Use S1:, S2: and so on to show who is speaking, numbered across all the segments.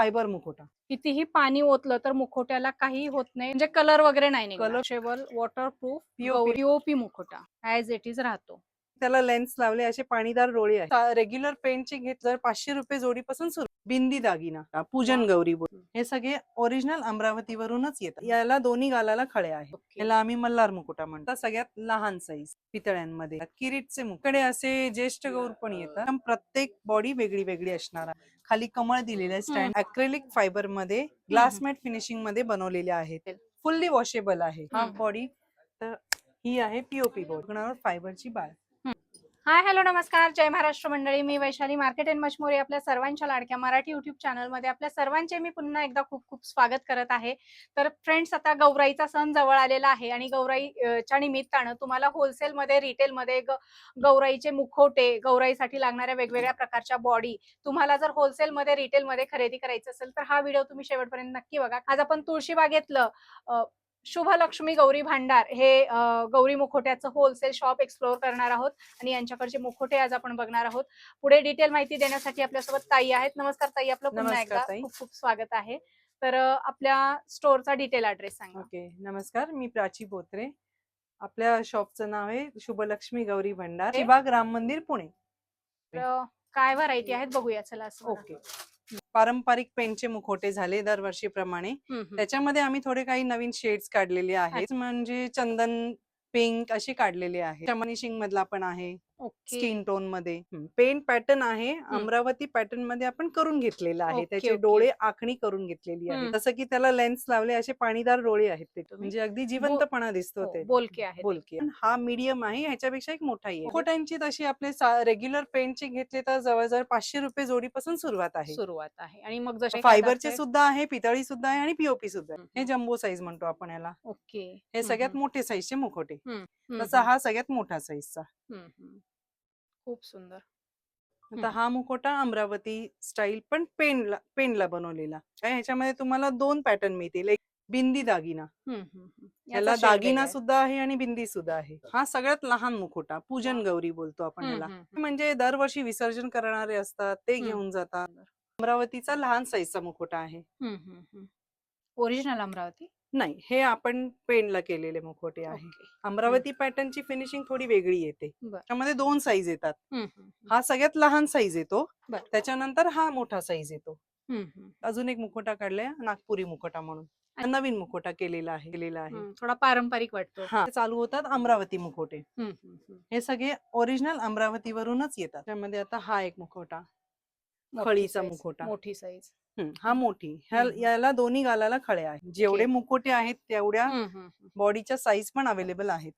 S1: Fibre मुखवटा.
S2: कितीही पाणी ओतलं तर मुखवट्याला काही होत नाही, म्हणजे कलर वगैरे नाही निघणार. वॉशेबल, वॉटरप्रूफ पीओपी मुखवटा ॲज इट इज राहतो.
S1: त्याला लेन्स लावले असे पाणीदार डोळे आहेत. रेग्युलर पेंटचे घेतलं 500 रुपये जोडीपासून सुरू. बिंदी दागिना, पूजन गौरी हे सगळे ओरिजिनल अमरावतीवरूनच येतात. याला दोन्ही गालाला खळे आहेत. याला आम्ही मल्हार मुकुटा म्हणतो. सगळ्यात लहान साईज पितळ्यांमध्ये. किरीटचे मुखडे असे ज्येष्ठ गौर पण येतात. प्रत्येक बॉडी वेगळी वेगळी असणार. खाली कमळ दिलेले स्टँड अॅक्रेलिक फायबर मध्ये ग्लास मॅट फिनिशिंग मध्ये बनवलेले आहेत. फुल्ली वॉशेबल आहे. हाफ बॉडी तर ही आहे पीओपी बोर्ड फायबरची बाळ.
S2: हाय हॅलो नमस्कार, जय महाराष्ट्र मंडळी. मी वैशाली, मार्केट अँड मचमोरी आपल्या सर्वांच्या लाडक्या मराठी युट्यूब चॅनलमध्ये आपल्या सर्वांचे मी पुन्हा एकदा खूप खूप स्वागत करत आहे. तर फ्रेंड्स, आता गौराईचा सण जवळ आलेला आहे आणि गौराईच्या निमित्तानं तुम्हाला होलसेलमध्ये, रिटेलमध्ये गौराईचे मुखवटे, गौराईसाठी लागणाऱ्या वेगवेगळ्या प्रकारच्या बॉडी तुम्हाला जर होलसेलमध्ये, रिटेलमध्ये खरेदी करायचं असेल तर हा व्हिडिओ तुम्ही शेवटपर्यंत नक्की बघा. आज आपण तुळशीबागेतलं शुभलक्ष्मी गौरी भांडार हे गौरी मुखवट्याचं होलसेल शॉप एक्सप्लोर करणार आहोत आणि यांच्याकडचे मुखवटे आज आपण बघणार आहोत. पुढे डिटेल माहिती देण्यासाठी आपल्यासोबत ताई आहेत. नमस्कार ताई, आपलं पुन्हा एकदा खूप खूप स्वागत आहे. तर आपल्या स्टोअरचा डिटेल ऍड्रेस सांगा.
S1: ओके, नमस्कार, मी प्राची बोत्रे. आपल्या शॉपचं नाव आहे शुभलक्ष्मी गौरी भांडार, शिवाग राम मंदिर, पुणे.
S2: काय व्हरायटी आहेत बघूया चला.
S1: ओके, पारंपरिक पेंटचे मुखवटे झाले दरवर्षीप्रमाणे. त्याच्यामध्ये आम्ही थोडे काही नवीन शेड्स काढलेले आहेत, म्हणजे चंदन पिंक असे काढलेले आहे. चमनिशिंग मधला पण आहे, स्किन टोन मध्ये. पेंट पॅटर्न आहे अमरावती पॅटर्न मध्ये आपण करून घेतलेला आहे. त्याचे डोळे आखणी करून घेतलेली आहे. जसं की त्याला लेन्स लावले असे पाणीदार डोळे आहेत. ते म्हणजे अगदी जिवंतपणा दिसतो. ते
S2: बोलके आहे.
S1: बोलके. हा मीडियम आहे, ह्याच्यापेक्षा एक मोठा आहे. मुखवट्यांची तशी आपले रेग्युलर पेंटचे घेतले तर जवळजवळ 500 रुपये जोडीपासून सुरुवात आहे.
S2: आणि मग जसे
S1: फायबरचे सुद्धा आहे, पितळी सुद्धा आहे आणि पीओपी सुद्धा आहे. हे जम्बो साईज म्हणतो आपण याला.
S2: ओके,
S1: हे सगळ्यात मोठे साईजचे मुखवटे. तसा हा सगळ्यात मोठा साईजचा.
S2: खूप सुंदर.
S1: आता हा मुखवटा अमरावती स्टाईल पण पेनला बनवलेला. ह्याच्यामध्ये तुम्हाला 2 पॅटर्न मिळतील. एक बिंदी दागिना, याला दागिना सुद्धा आहे आणि बिंदी सुद्धा आहे. हा सगळ्यात लहान मुखवटा, पूजन गौरी बोलतो आपण याला. म्हणजे दरवर्षी विसर्जन करणारे असतात ते घेऊन जातात. अमरावतीचा लहान साईजचा मुखवटा आहे.
S2: ओरिजिनल अमरावती
S1: नाही, हे आपण पेनला केलेले मुखवटे आहे. अमरावती पॅटर्नची फिनिशिंग थोडी वेगळी येते. त्यामध्ये 2 साईज येतात. हा सगळ्यात लहान साईज येतो, त्याच्यानंतर हा मोठा साईज येतो. अजून एक मुखवटा काढलाय, नागपुरी मुखवटा म्हणून. नवीन मुखवटा केलेला आहे.
S2: थोडा पारंपरिक वाटतो.
S1: हा, चालू होतात अमरावती मुखवटे. हे सगळे ओरिजिनल अमरावतीवरूनच येतात. त्यामध्ये आता हा एक मुखवटा, खळीचा मुखवटा,
S2: मोठी साईज.
S1: हा मोठी. याला दोन्ही गालाला खळे आहेत. जेवढे मुखवटे आहेत तेवढ्या बॉडीच्या साईज पण अवेलेबल आहेत.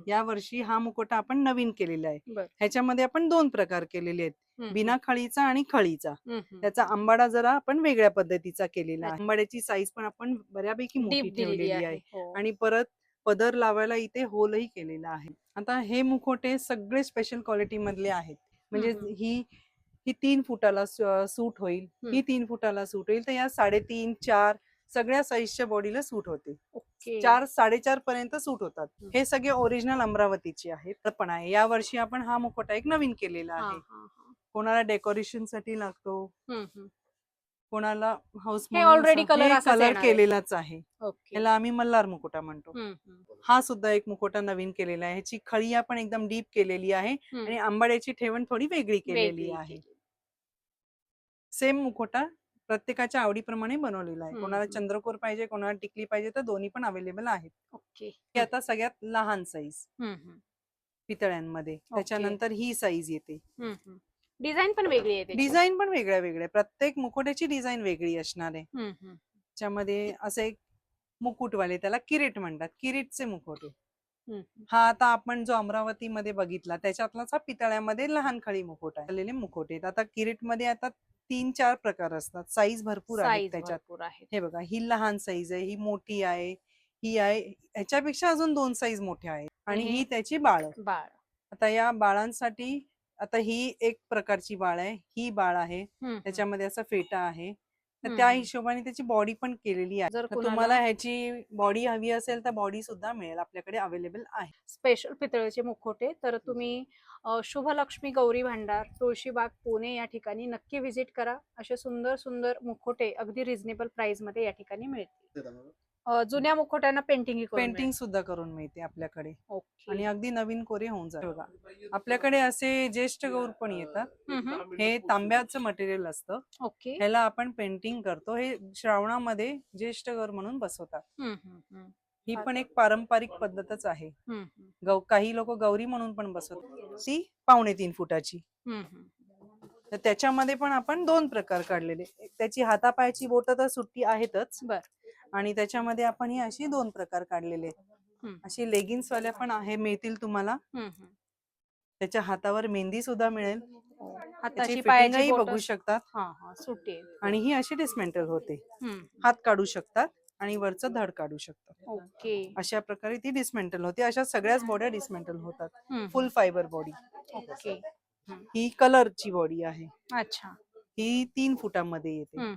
S1: या वर्षी हा मुखवटा आपण नवीन केलेला आहे. ह्याच्यामध्ये आपण 2 प्रकार केलेले आहेत, बिना खळीचा आणि खळीचा. त्याचा आंबाडा जरा आपण वेगळ्या पद्धतीचा केलेला आहे. आंबाड्याची साईज पण आपण बऱ्यापैकी मोठी ठेवलेली आहे आणि परत पदर लावायला इथे होलही केलेला आहे. आता हे मुखवटे सगळे स्पेशल क्वालिटी मधले आहेत. म्हणजे ही 3 फुटाला सूट होईल, ही 3 फुटाला सूट होईल. तर या 3.5, 4 सगळ्या साईजच्या बॉडीला सूट होते. 4, 4.5 पर्यंत सूट होतात. हे सगळे ओरिजिनल अमरावतीचे आहेत. पण आहे या वर्षी आपण हा मुखवटा एक नवीन केलेला आहे. कोणाला डेकोरेशन साठी लागतो, कोणाला हाऊस
S2: ऑलरेडी
S1: कलर केलेलाच आहे. याला आम्ही मल्हार मुकुटा म्हणतो. हा सुद्धा एक मुखवटा नवीन केलेला आहे. ह्याची खळी आपण एकदम डीप केलेली आहे आणि आंबाड्याची ठेवण थोडी वेगळी केलेली आहे. सेम मुखवटा प्रत्येकाच्या आवडीप्रमाणे बनवलेला आहे. कोणाला चंद्रकोर पाहिजे, कोणाला टिकली पाहिजे, तर दोन्ही पण अवेलेबल आहेत. ही आता सगळ्यात लहान साईज पितळ्यामध्ये. त्याच्यानंतर ही साईज येते.
S2: डिझाईन पण वेगळी आहे.
S1: डिझाईन पण वेगळ्या प्रत्येक मुखवट्याची डिझाईन वेगळी असणार आहे. त्याच्यामध्ये असे एक मुकुटवाले, त्याला किरीट म्हणतात, किरीटचे मुखवटे. हा आता आपण जो अमरावतीमध्ये बघितला त्याच्यातलाच हा पितळ्यामध्ये लहान खळी मुखवटा आलेले मुखवटे. आता किरीट मध्ये आता 3-4 प्रकार असतात. साईज भरपूर आहे त्याच्यात. हे बघा, ही लहान साईज आहे, ही मोठी आहे, ही आहे, ह्याच्यापेक्षा अजून 2 साईज मोठ्या आहेत आणि ही त्याची बाळ. आता या बाळांसाठी आता ही एक प्रकारची बाळ आहे, ही बाळ आहे, त्याच्यामध्ये असा फेटा आहे. तर त्या हिशोबाने त्याची बॉडी पण केलेली आहे. जर तुम्हाला ह्याची बॉडी हवी असेल तर बॉडी सुद्धा मिळेल, आपल्याकडे अवेलेबल आहे.
S2: स्पेशल पितळेचे मुखवटे तर तुम्ही शुभलक्ष्मी गौरी भांडार, तुळशीबाग, पुणे या ठिकाणी नक्की व्हिजिट करा. असे सुंदर सुंदर मुखोटे अगदी रिझनेबल प्राइस मध्ये या ठिकाणी मिळतील. जुन्या मुखोट्यांना
S1: पेंटिंग सुद्धा करून मिळते आपल्याकडे
S2: ओके.
S1: आणि अगदी नवीन कोरे होऊन जाते. बघा आपल्याकडे असे ज्येष्ठ गौर पण येतात. हे तांब्याचं मटेरियल असतं.
S2: ओके.
S1: ह्याला आपण पेंटिंग करतो. हे श्रावणामध्ये ज्येष्ठ गौर म्हणून बसवतात. ही पण एक पारंपरिक पद्धतच आहे. काही लोक गौरी म्हणून पण बसवतात. ती 3.5 फुटाची. तर त्याच्यामध्ये पण आपण 2 प्रकार काढलेले. त्याची हातापायाची बोट तर सुट्टी आहेतच. आणि त्याच्यामध्ये आपण ही अशी 2 प्रकार काढलेले. अशी लेगिन्स वाल्या पण आहे मिळतील तुम्हाला. त्याच्या हातावर मेहंदी सुद्धा मिळेल.
S2: हाताची
S1: फिटिंगही बघू शकतात.
S2: सुट्टी.
S1: आणि ही अशी डिस्मेंटल होते. हात काढू शकतात आणि वरचं धड काढू शकतात.
S2: ओके.
S1: अशा प्रकारे ती डिस्मेंटल होते. अशा सगळ्याच बॉड्या डिस्मेंटल होतात. फुल फायबर बॉडी.
S2: ओके.
S1: ही कलरची बॉडी आहे.
S2: अच्छा.
S1: ही 3 फुटामध्ये येते.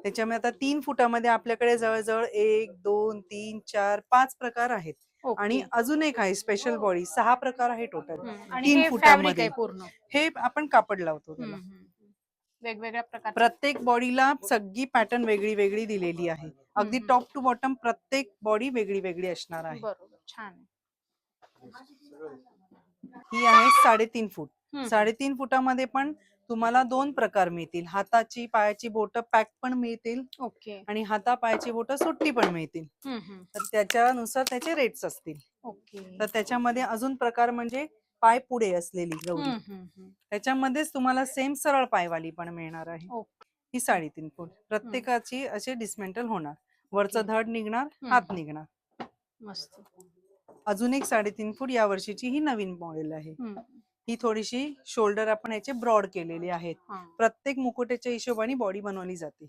S1: त्याच्यामुळे आता 3 फुटामध्ये आपल्याकडे जवळजवळ 1, 2, 3, 4, 5 प्रकार आहेत. आणि अजून एक आहे स्पेशल बॉडी. 6 प्रकार आहे टोटल 3 फुटामध्ये. हे आपण कापड लावतो त्याला.
S2: वेगवेगळ्या प्रकार.
S1: प्रत्येक बॉडीला सगळी पॅटर्न वेगळी वेगळी दिलेली आहे. अगदी टॉप टू बॉटम प्रत्येक बॉडी वेगळी वेगळी असणार आहे.
S2: बरोबर. छान.
S1: ही आहे 3.5 फूट. 3.5 फुटामध्ये पण तुम्हाला 2 प्रकार मिळतील. हाताची पायाची बोट पॅक पण मिळतील.
S2: ओके.
S1: आणि हाता पायाची बोट सुट्टी पण मिळतील. तर त्याच्यानुसार त्याचे रेट्स असतील.
S2: ओके.
S1: तर त्याच्यामध्ये अजून प्रकार म्हणजे पाय पुढे असलेली गौरी. त्याच्यामध्येच तुम्हाला सेम सरळ पायवाली पण मिळणार आहे. ही 3.5 फूट. प्रत्येकाची असे डिस्मेंटल होणार. वरचं धड निघणार, हात निघणार.
S2: मस्त.
S1: अजून एक 3.5 फूट या वर्षीची ही नवीन मॉडेल आहे. ही थोडीशी शोल्डर आपण याचे ब्रॉड केलेले आहेत. प्रत्येक मुकुटाच्या हिशोबाने बॉडी बनवली जाते.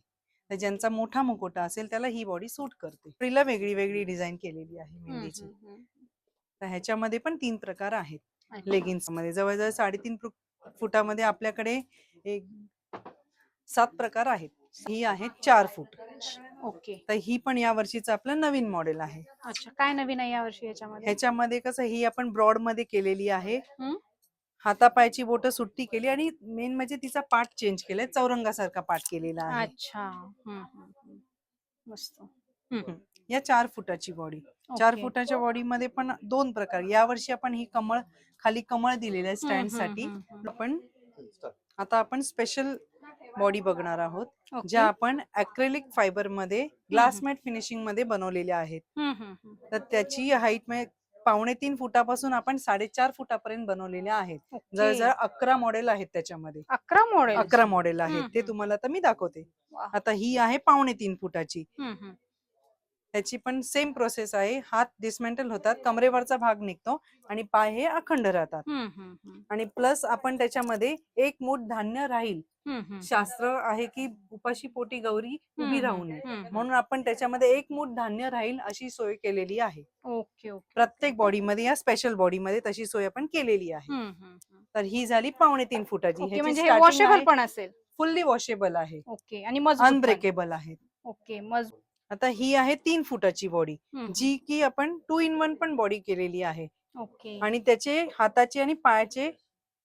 S1: तर ज्यांचा मोठा मुकुटा असेल त्याला ही बॉडी सूट करते. फ्रीला वेगळी वेगळी डिझाईन केलेली आहे मेहंदीची. तर ह्याच्यामध्ये पण 3 प्रकार आहेत. लेगिन्स मध्ये जवळजवळ 3.5 फुटामध्ये आपल्याकडे 7 प्रकार आहेत. ही आहे 4 फूट.
S2: ओके.
S1: तर ही पण या वर्षीचं आपलं नवीन मॉडेल आहे.
S2: अच्छा. काय नवीन आहे या वर्षी याच्यामध्ये?
S1: ह्याच्यामध्ये कसं ही आपण ब्रॉड मध्ये केलेली आहे. हातापायची बोट सुट्टी केली आणि मेन म्हणजे तिचा पार्ट चेंज केलाय. चौरंगासारखा पार्ट केलेला आहे.
S2: अच्छा. मस्त.
S1: या 4 फुटाची बॉडी. 4 फुटाच्या बॉडी मध्ये पण 2 प्रकार. या वर्षी आपण ही कमळ खाली कमळ दिलेलं आहे स्टँड साठी. पण आता आपण स्पेशल बॉडी बघणार आहोत. ज्या आपण ऍक्रेलिक फायबर मध्ये ग्लास मॅट फिनिशिंग मध्ये बनवलेल्या आहेत. तर त्याची हाईट 3.5 फुटापासून आपण 4.5 फुटापर्यंत बनवलेल्या आहेत. जवळजवळ 11 मॉडेल आहेत त्याच्यामध्ये. 11 मॉडेल आहेत. ते तुम्हाला आता मी दाखवते. आता ही आहे 3.5 फुटाची. त्याची पण सेम प्रोसेस आहे. हात डिस्मेंटल होतात, कमरेवरचा भाग निघतो आणि पाय हे अखंड राहतात. आणि प्लस आपण त्याच्यामध्ये 1 मूठ धान्य राहील. शास्त्र आहे की उपाशी पोटी गौरी उभी राहू नये, म्हणून आपण त्याच्यामध्ये 1 मूठ धान्य राहील अशी सोय केलेली आहे.
S2: ओके.
S1: प्रत्येक बॉडीमध्ये या स्पेशल बॉडीमध्ये तशी सोय आपण केलेली आहे. तर ही झाली 3.5 फुटाची.
S2: म्हणजे वॉशेबल पण असेल.
S1: फुल्ली वॉशेबल आहे.
S2: ओके. आणि
S1: अनब्रेकेबल आहे.
S2: ओके.
S1: आता ही आहे 3 फुटाची बॉडी, जी की आपण 2 in 1 पण बॉडी केलेली आहे.
S2: ओके.
S1: आणि त्याचे हाताची आणि पायाचे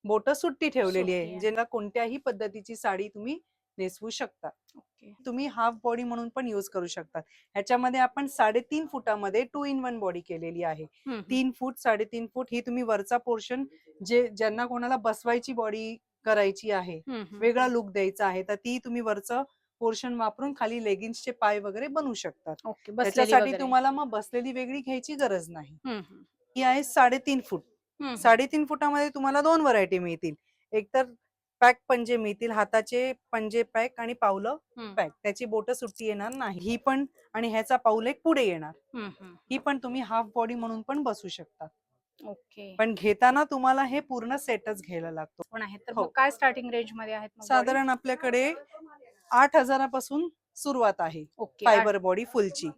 S1: बोट सुट्टी ठेवलेली आहे. ज्याला कोणत्याही पद्धतीची साडी तुम्ही नेसवू शकता. तुम्ही हाफ बॉडी म्हणून पण युज करू शकता. ह्याच्यामध्ये आपण 3.5 फुटामध्ये 2 in 1 बॉडी केलेली आहे. 3 फूट 3.5 फूट ही तुम्ही वरचा पोर्शन ज्यांना कोणाला बसवायची बॉडी करायची आहे, वेगळा लुक द्यायचा आहे, तर ती तुम्ही वरचं पोर्शन वापरून खाली लेगिन्सचे पाय वगैरे बनवू शकतात. त्याच्यासाठी तुम्हाला मग बसलेली वेगळी घ्यायची गरज नाही. ही आहे 3.5 फूट. 3.5 फुटामध्ये तुम्हाला 2 व्हरायटी मिळतील. एक तर पॅक पंजे मिळतील, हाताचे पंजे पॅक आणि पावलं पॅक. त्याची बोट सुट्टी येणार नाही. ही पण आणि ह्याचा पाऊल एक पुढे येणार. ही पण तुम्ही हाफ बॉडी म्हणून पण बसू शकता.
S2: ओके.
S1: पण घेताना तुम्हाला हे पूर्ण सेटच घ्यायला लागतो.
S2: पण आहे. तर मग काय स्टार्टिंग रेंज मध्ये आहेत?
S1: साधारण आपल्याकडे 8,000 पासून सुरुवात आहे फायबर बॉडी फुलची.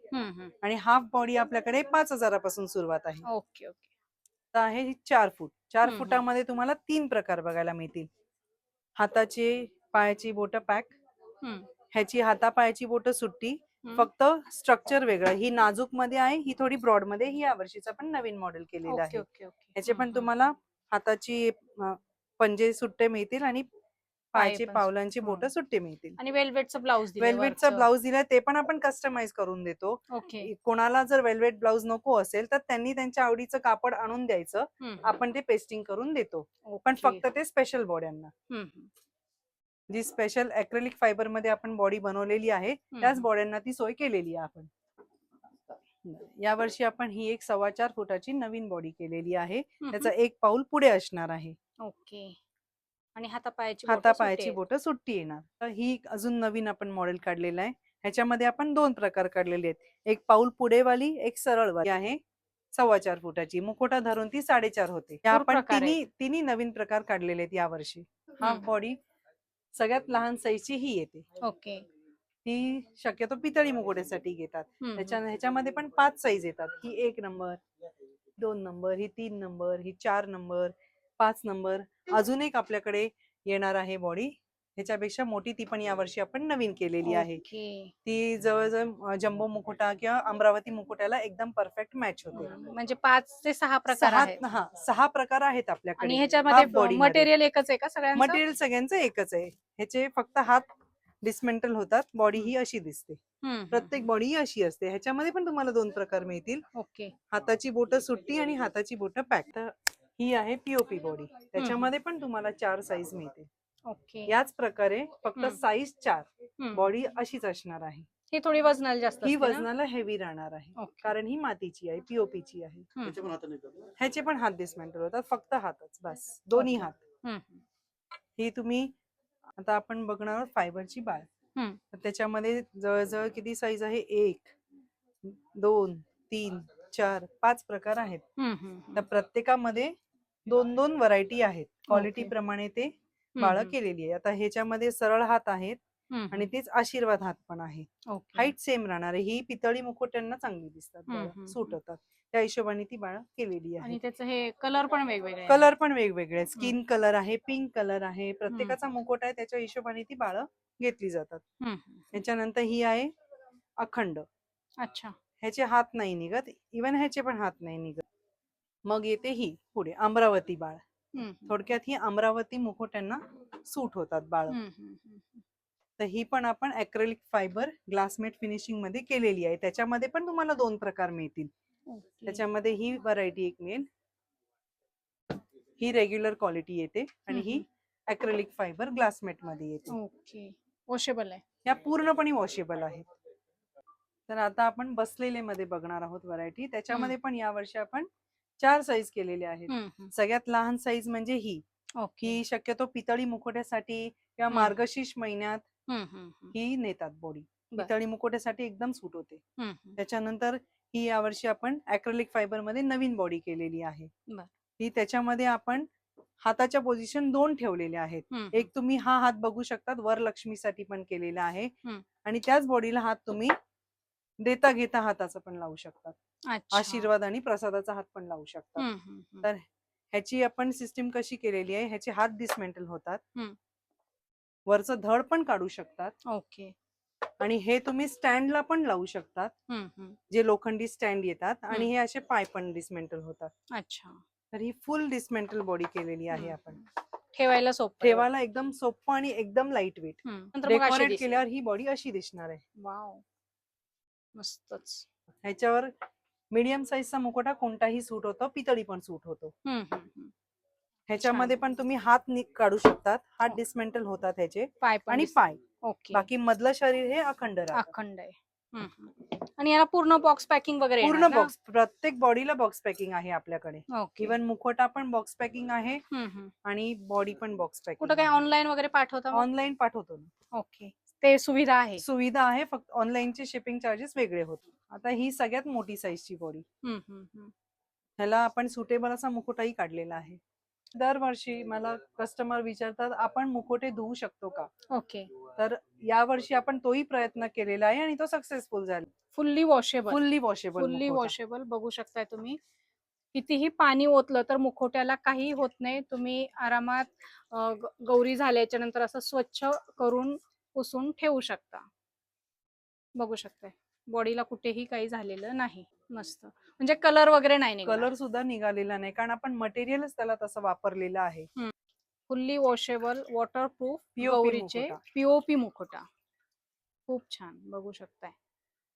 S1: आणि हाफ बॉडी आपल्याकडे 5,000 पासून सुरुवात आहे.
S2: ओके. ओके.
S1: तर आहे 4 फूट. 4 फुटामध्ये तुम्हाला 3 प्रकार बघायला मिळतील. हाताची पायाची बोट पॅक, ह्याची हातापायाची बोट सुट्टी, फक्त स्ट्रक्चर वेगळं. ही नाजूक मध्ये आहे, ही थोडी ब्रॉड मध्ये. ही या वर्षीचा पण नवीन मॉडेल केलेला आहे. ह्याचे पण तुम्हाला हाताची पंजे सुट्टे मिळतील आणि पायाचे
S2: पण
S1: पावलांची बोट
S2: हं.
S1: सुट्टे मिळतील.
S2: आणि वेल्वेटचं ब्लाऊज दिलंय
S1: वेल्वेटचा
S2: वरचं.
S1: ब्लाऊज दिलाय ते पण आपण कस्टमाइज करून देतो.
S2: ओके.
S1: कोणाला जर वेल्वेट ब्लाऊज नको असेल तर त्यांनी त्यांच्या आवडीचं कापड आणून द्यायचं, आपण ते पेस्टिंग करून देतो. पण फक्त ते स्पेशल बॉड्यांना. जी स्पेशल ऍक्रेलिक फायबर मध्ये आपण बॉडी बनवलेली आहे त्याच बॉड्यांना ती सोय केलेली आहे आपण. यावर्षी आपण ही एक 4.25 फुटाची नवीन बॉडी केलेली आहे. त्याचा एक पाऊल पुढे असणार आहे.
S2: ओके. आणि
S1: हातापायाची बोट सुट्टी येणार. तर ही अजून नवीन आपण मॉडेल काढलेला आहे. ह्याच्यामध्ये आपण 2 प्रकार काढलेले आहेत. एक पाऊल पुढेवाली, एक सरळवाली आहे. 4.25 फुटाची मुखोटा धरून ती 4.5 होते. त्या आपण तिन्ही नवीन प्रकार काढलेले आहेत यावर्षी. हा बॉडी सगळ्यात लहान साईजची ही येते.
S2: ओके.
S1: ही शक्यतो पितळी मुखोट्यासाठी घेतात. ह्याच्यामध्ये पण 5 साईज येतात. ही 1 नंबर, 2 नंबर, ही 3 नंबर, ही 4 नंबर, 5 नंबर. अजून एक आपल्याकडे येणार आहे बॉडी ह्याच्यापेक्षा मोठी, ती पण यावर्षी आपण नवीन केलेली आहे. ती जवळजवळ जम्बो मुकुटा किंवा अमरावती मुकुट्याला एकदम परफेक्ट मॅच होते.
S2: म्हणजे 5 ते 6 प्रकार आहेत.
S1: 6 प्रकार आहेत आपल्याकडे.
S2: आणि ह्याच्यामध्ये मटेरियल एकच आहे का सगळ्यांचं?
S1: मटेरियल सगळ्यांचं एकच आहे. ह्याचे फक्त हात डिसमेंटल होतात. बॉडी ही अशी दिसते. प्रत्येक बॉडी ही अशी असते. ह्याच्यामध्ये पण तुम्हाला 2 प्रकार मिळतील.
S2: ओके.
S1: हाताची बोट सुट्टी आणि हाताची बोट पॅक. ही आहे पीओपी बॉडी. त्याच्यामध्ये पण तुम्हाला 4 साईज मिळतील.
S2: ओके.
S1: याच प्रकारे फक्त साईज 4. बॉडी अशीच असणार आहे.
S2: ही थोडी वजनाला जास्त
S1: ही वजनाला हेवी राहणार आहे. कारण ही मातीची आहे, पीओपीची आहे. ह्याचे पण हात डिसमेंटल होतात. फक्त हातच बस, दोन्ही हात. ही तुम्ही आता आपण बघणार आहोत फायबरची बाळ. त्याच्यामध्ये जवळजवळ किती साईज आहे? 1, 2, 3, 4, 5 प्रकार आहेत. तर प्रत्येकामध्ये 2-2 व्हरायटी आहेत. क्वालिटी प्रमाणे ते बाळ केलेली आहे. आता ह्याच्यामध्ये सरळ हात आहेत आणि तेच आशीर्वाद हात पण आहे. हाईट सेम राहणार आहे. ही पितळी मुखोट्यांना चांगली दिसतात, सूट होतात. त्या हिशोबाने ती बाळ केलेली आहे.
S2: आणि त्याचे हे कलर पण वेगवेगळे
S1: आहेत. स्किन कलर आहे, पिंक कलर आहे. प्रत्येकाचा मुखोटा आहे त्याच्या हिशोबाने ती बाळ घेतली जातात. त्याच्यानंतर ही आहे अखंड.
S2: अच्छा.
S1: ह्याचे हात नाही निघत, इव्हन ह्याचे पण हात नाही निघत. मग येते ही पुढे अमरावती बाळ. थोडक्यात ही अमरावती मुखोट्यांना सूट होतात बाळ. तर ही पण आपण ऍक्रेलिक फायबर ग्लासमेट फिनिशिंग मध्ये केलेली आहे. त्याच्यामध्ये पण तुम्हाला 2 प्रकार मिळतील. त्याच्यामध्ये ही व्हरायटी एक मिळेल. ही रेग्युलर क्वालिटी येते आणि ही ऍक्रेलिक फायबर ग्लासमेट मध्ये येते.
S2: ओके. वॉशेबल आहे.
S1: या पूर्णपणे वॉशेबल आहेत. तर आता आपण बसलेले मध्ये बघणार आहोत व्हरायटी. त्याच्यामध्ये पण यावर्षी आपण 4 साईज केलेले आहेत. सगळ्यात लहान साईज म्हणजे ही. ही शक्यतो पितळी मुखोट्यासाठी किंवा मार्गशीर्ष महिन्यात ही नेतात बॉडी. पितळी मुखोट्यासाठी एकदम सूट होते. त्याच्यानंतर ही यावर्षी आपण ऍक्रेलिक फायबर मध्ये नवीन बॉडी केलेली आहे. ही त्याच्यामध्ये आपण हाताच्या पोझिशन 2 ठेवलेल्या आहेत. एक तुम्ही हा हात बघू शकतात, वर लक्ष्मीसाठी पण केलेला आहे आणि त्याच बॉडीला हात तुम्ही देता घेता हाताचा पण लावू शकतात. आशीर्वाद आणि प्रसादाचा हात पण लावू शकतात. तर ह्याची आपण सिस्टीम कशी केलेली आहे? ह्याचे हात डिसमेंटल होतात. वरचं धड पण काढू शकतात.
S2: ओके.
S1: आणि हे तुम्ही स्टँडला पण लावू शकतात, जे लोखंडी स्टँड येतात. आणि हे असे पाय पण डिसमेंटल होतात.
S2: अच्छा.
S1: तर ही फुल डिसमेंटल बॉडी केलेली आहे आपण.
S2: ठेवायला
S1: एकदम सोपं आणि एकदम लाईट वेट. डेकोरेट केल्यावर ही बॉडी अशी दिसणार आहे.
S2: वाव, मस्तच.
S1: ह्याच्यावर मीडियम साईजचा मुखोटा कोणताही सूट होतो, पितळी पण सूट होतो. ह्याच्यामध्ये पण तुम्ही हात काढू शकतात. हात डिसमेंटल होतात ह्याचे आणि पाय. बाकी मधलं शरीर हे अखंड
S2: आहे. आणि याला पूर्ण बॉक्स पॅकिंग वगैरे
S1: पूर्ण बॉक्स, प्रत्येक बॉडीला बॉक्स पॅकिंग आहे आपल्याकडे. इव्हन मुखोटा पण बॉक्स पॅकिंग आहे आणि बॉडी पण बॉक्स पॅकिंग.
S2: कुठं काही ऑनलाईन वगैरे पाठवता?
S1: ऑनलाईन पाठवतो ना.
S2: ओके. ते सुविधा आहे.
S1: फक्त ऑनलाईनचे शिपिंग चार्जेस वेगळे होते. आता ही सगळ्यात मोठी साईजची बॉडी. ह्याला आपण सुटेबल असा मुखोटाही काढलेला आहे. दरवर्षी मला कस्टमर विचारतात, आपण मुखोटे धुवू शकतो का?
S2: ओके.
S1: तर यावर्षी आपण तोही प्रयत्न केलेला आहे आणि तो सक्सेसफुल झाला.
S2: फुल्ली वॉशेबल बघू शकताय तुम्ही. कितीही पाणी ओतलं तर मुखोट्याला काही होत नाही. तुम्ही आरामात गौरी झाल्याच्या नंतर असं स्वच्छ करून पुसून ठेवू शकता. बघू शकताय. बॉडीला कुठेही काही झालेलं नाही. मस्त. म्हणजे कलर वगैरे नाही निघाला.
S1: कलर सुद्धा निघालेला नाही, कारण आपण मटेरियलच त्याला तसं वापरलेलं आहे.
S2: फुल्ली वॉशेबल वॉटरप्रूफ
S1: POP
S2: गौरीचे
S1: मुखवटा.
S2: पीओपी मुखवटा. खूप छान, बघू शकताय.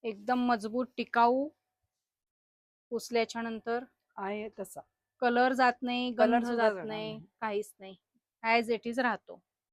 S2: एकदम मजबूत, टिकाऊ, पुसल्याच्या नंतर
S1: आहे तसा.
S2: कलर जात नाही,
S1: कलर
S2: गंध
S1: सुद्धा
S2: जात
S1: जाणार
S2: नाही,
S1: नाही.
S2: काहीच नाही, ऍज इट इज राहतो.